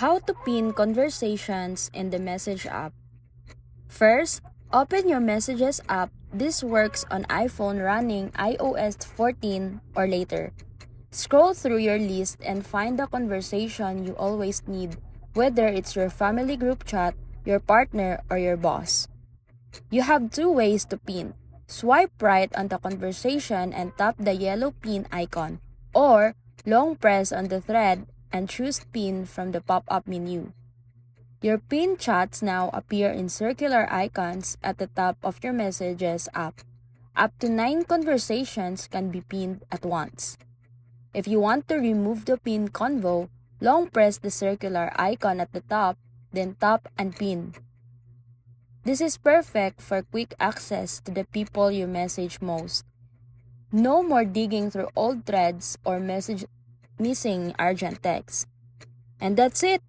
How to pin conversations in the Message app. First, open your Messages app. This works on iPhone running iOS 14 or later. Scroll through your list and find the conversation you always need, whether it's your family group chat, your partner, or your boss. You have two ways to pin. Swipe right on the conversation and tap the yellow pin icon, or long press on the thread and choose pin from the pop-up menu. Your pinned chats now appear in circular icons at the top of your Messages app. Up to 9 conversations can be pinned at once. If you want to remove the pinned convo, long press the circular icon at the top, then tap Unpin. This is perfect for quick access to the people you message most. No more digging through old threads or missing urgent texts. And that's it!